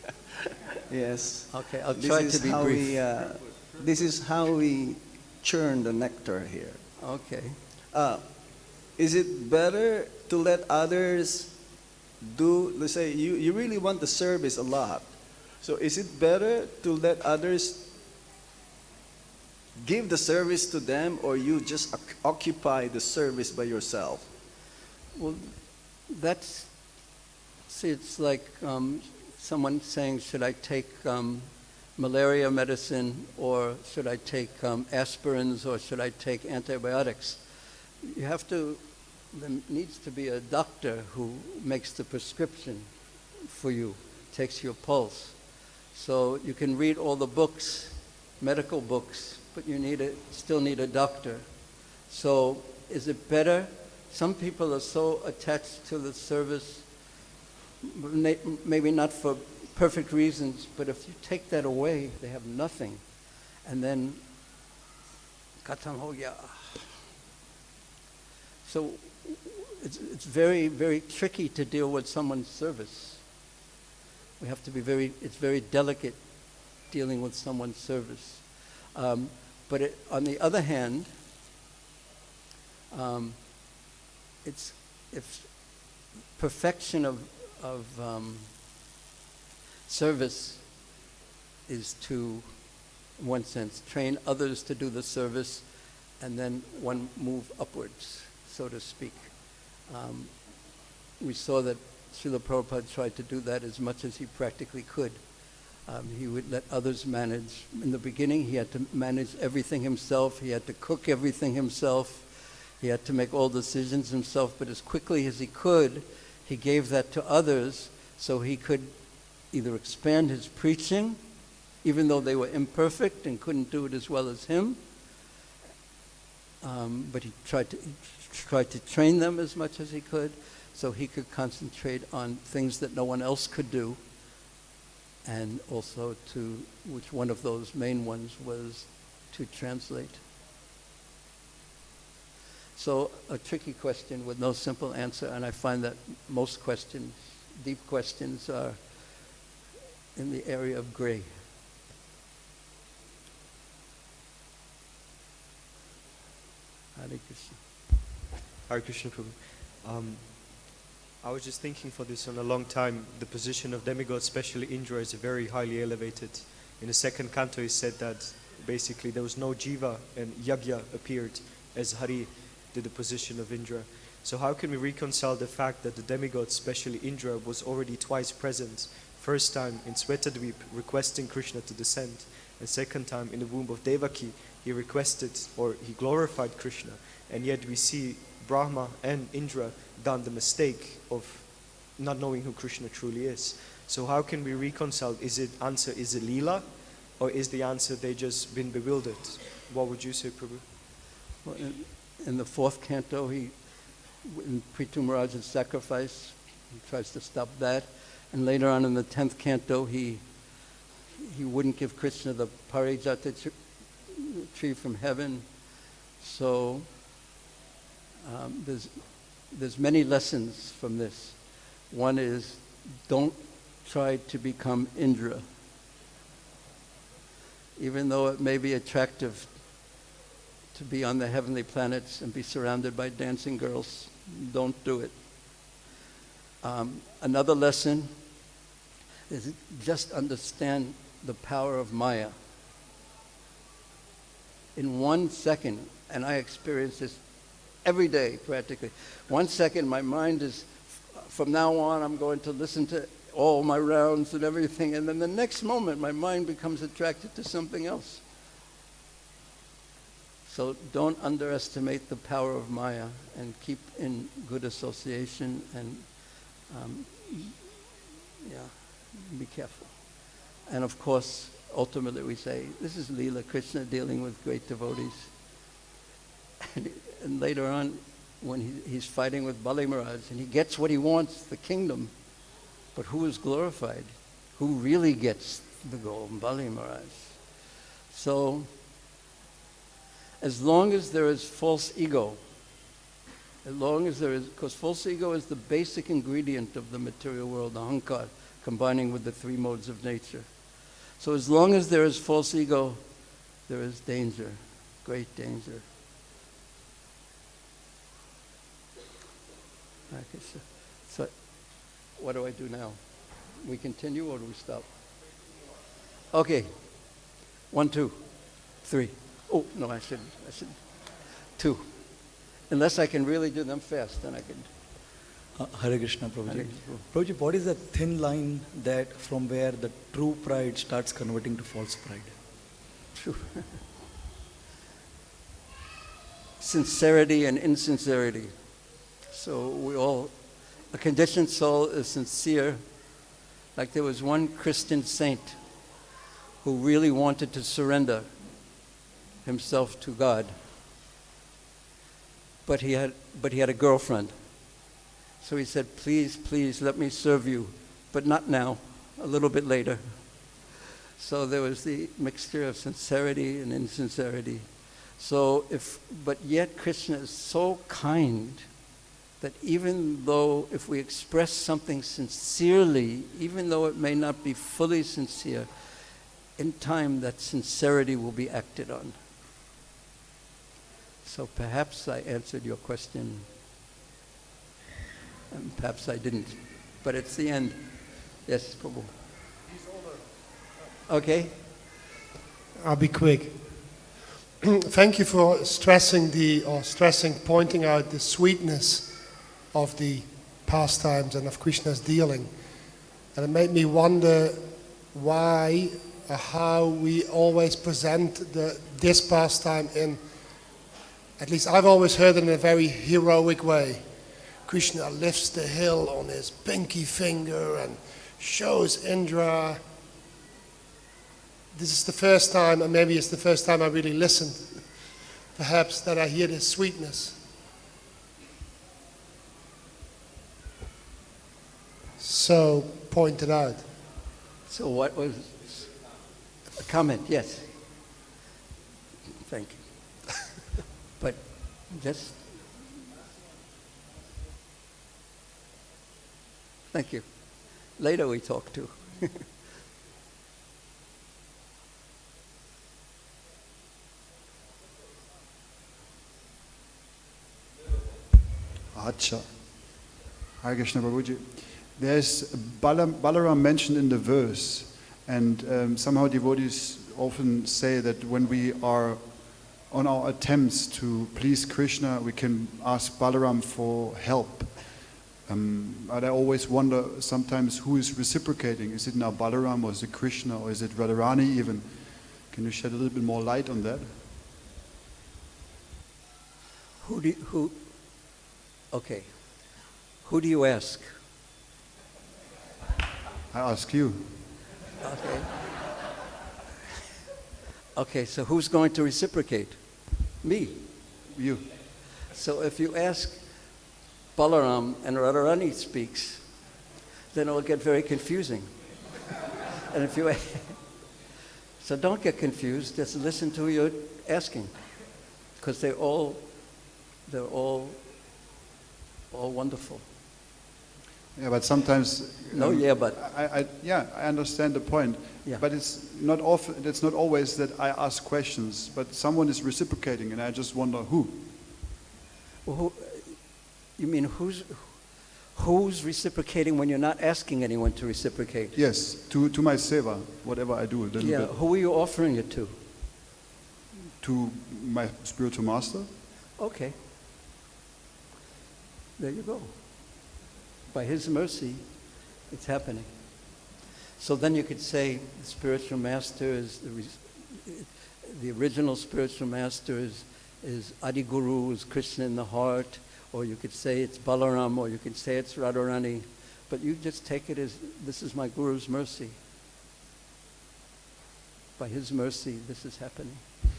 Yes. Okay, I'll try to be brief. This is how we churn the nectar here. Okay. Is it better to let others do, let's say, you really want the service a lot. So is it better to let others give the service to them, or you just occupy the service by yourself? Well, it's like someone saying, should I take malaria medicine, or should I take aspirins, or should I take antibiotics? There needs to be a doctor who makes the prescription for you, takes your pulse. So you can read all the books, medical books, but you still need a doctor. So is it better? Some people are so attached to the service, maybe not for perfect reasons, but if you take that away, they have nothing. And then, khatam ho gaya. So it's very, very tricky to deal with someone's service. We have to be it's very delicate dealing with someone's service. But on the other hand, if perfection of service is to, in one sense, train others to do the service, and then one move upwards, so to speak. We saw that Srila Prabhupada tried to do that as much as he practically could. He would let others manage. In the beginning, he had to manage everything himself. He had to cook everything himself. He had to make all decisions himself. But as quickly as he could, he gave that to others so he could either expand his preaching, even though they were imperfect and couldn't do it as well as him. But he tried to train them as much as he could so he could concentrate on things that no one else could do. And also which one of those main ones was to translate. So a tricky question with no simple answer, and I find that most questions, deep questions, are in the area of gray. Hare Krishna. Hare Krishna Prabhu. I was just thinking for this on a long time. The position of demigod, especially Indra, is very highly elevated. In the second canto, he said that basically there was no jiva and yagya appeared as Hari did the position of Indra. So how can we reconcile the fact that the demigod, especially Indra, was already twice present? First time in Svetadvip requesting Krishna to descend, and second time in the womb of Devaki he requested or he glorified Krishna, and yet we see Brahma and Indra done the mistake of not knowing who Krishna truly is. So how can we reconcile? Is it Leela, or is the answer they just been bewildered? What would you say, Prabhu? Well, in the fourth canto, in Prithu Maharaj's sacrifice, he tries to stop that. And later on in the 10th canto, he wouldn't give Krishna the parijata tree from heaven. So there's many lessons from this. One is, don't try to become Indra. Even though it may be attractive to be on the heavenly planets and be surrounded by dancing girls, don't do it. Another lesson is just understand the power of Maya. In 1 second, and I experience this every day practically, 1 second my mind is, from now on I'm going to listen to all my rounds and everything, and then the next moment my mind becomes attracted to something else. So don't underestimate the power of Maya, and keep in good association, and be careful. And of course, ultimately we say, this is Leela, Krishna dealing with great devotees. And later on, when he's fighting with Bali Maharaj, and he gets what he wants, the kingdom, but who is glorified? Who really gets the goal? Bali Maharaj. So, as long as there is false ego, because false ego is the basic ingredient of the material world, ahankar, combining with the three modes of nature. So as long as there is false ego, there is danger, great danger. Okay, so what do I do now? We continue or do we stop? Okay. 1, 2, 3. Oh, no, I shouldn't. 2. Unless I can really do them fast, then I can. Hare Krishna, Prabhuji. Hare Prabhuji, what is the thin line that from where the true pride starts converting to false pride? True. Sincerity and insincerity. So a conditioned soul is sincere. Like there was one Christian saint who really wanted to surrender himself to God. But he had a girlfriend. So he said, please, please, let me serve you, but not now, a little bit later. So there was the mixture of sincerity and insincerity. But yet Krishna is so kind that even though if we express something sincerely, even though it may not be fully sincere, in time that sincerity will be acted on. So perhaps I answered your question, and perhaps I didn't, but it's the end. Yes, Prabhu. Okay. I'll be quick. Thank you for pointing out the sweetness of the pastimes and of Krishna's dealing. And it made me wonder why or how we always present this pastime in, at least I've always heard it in a very heroic way. Krishna lifts the hill on his pinky finger and shows Indra. This is the first time, and maybe it's the first time I really listened, perhaps, that I hear this sweetness. So, pointed out. So what was a comment? Yes. Thank you. But just thank you. Later we talk too. Acha. Hare Krishna Prabhuji. There's Balarāma mentioned in the verse, and somehow devotees often say that when we are on our attempts to please Krishna, we can ask Balarāma for help. But I always wonder sometimes who is reciprocating. Is it now Balarāma, or is it Krishna, or is it Radharani even? Can you shed a little bit more light on that? Okay. Who do you ask? I ask you. Okay. Okay, so who's going to reciprocate? Me. You. So if you ask Balarāma and Radharani speaks, then it will get very confusing. And if you so don't get confused, just listen to who you're asking, because they're all wonderful. Yeah, but sometimes. I understand the point. Yeah. But it's not often. It's not always that I ask questions, but someone is reciprocating, and I just wonder who. Well, you mean who's reciprocating when you're not asking anyone to reciprocate? Yes, to my seva, whatever I do a little bit. Who are you offering it to? To my spiritual master. Okay. There you go. By his mercy, it's happening. So then you could say the spiritual master is the original spiritual master is Adi Guru, is Krishna in the heart, or you could say it's Balarāma, or you could say it's Radharani, but you just take it as this is my Guru's mercy. By his mercy, this is happening.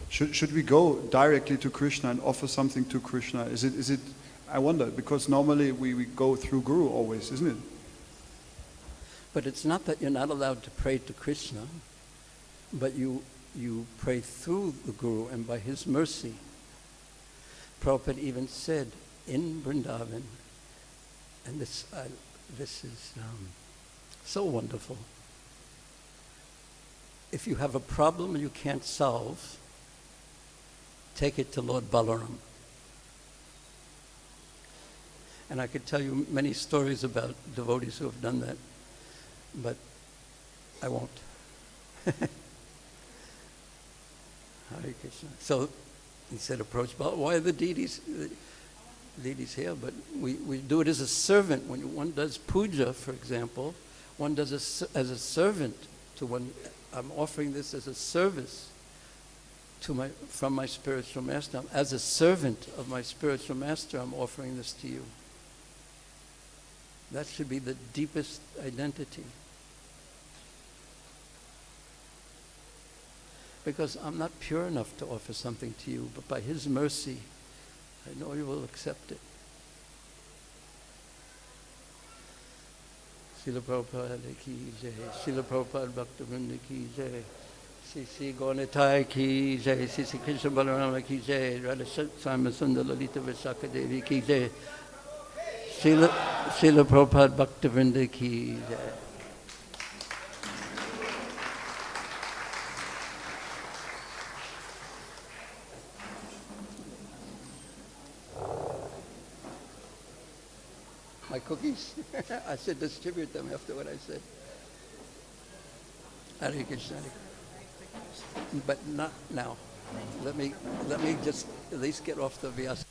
Should we go directly to Krishna and offer something to Krishna? Is it? I wonder, because normally we go through Guru always, isn't it? But it's not that you're not allowed to pray to Krishna, but you pray through the Guru and by his mercy. Prabhupada even said in Vrindavan, and this is so wonderful. If you have a problem you can't solve, take it to Lord Balarāma. And I could tell you many stories about devotees who have done that, but I won't. Hare Krishna. So he said, approach Balarāma. Why are the deities? ladies here, but we do it as a servant. When one does puja, for example, one does it as a servant to one. I'm offering this as a service from my spiritual master. As a servant of my spiritual master, I'm offering this to you. That should be the deepest identity. Because I'm not pure enough to offer something to you, but by His mercy, I know you will accept it. Śrīla Prabhupada ki jai, Śrīla Prabhupada Bhaktivinoda ki jai, Śrī Gaunitai ki jai, Śrī Krishna Balarāma ki jai, Radha Shyama Sundar Lalita Vishaka Devi ki jai, Śrīla Prabhupada Bhaktivinoda ki jai. My cookies, I should distribute them after what I said. Hare Krishna. But not now. Let me just at least get off the Vyasa.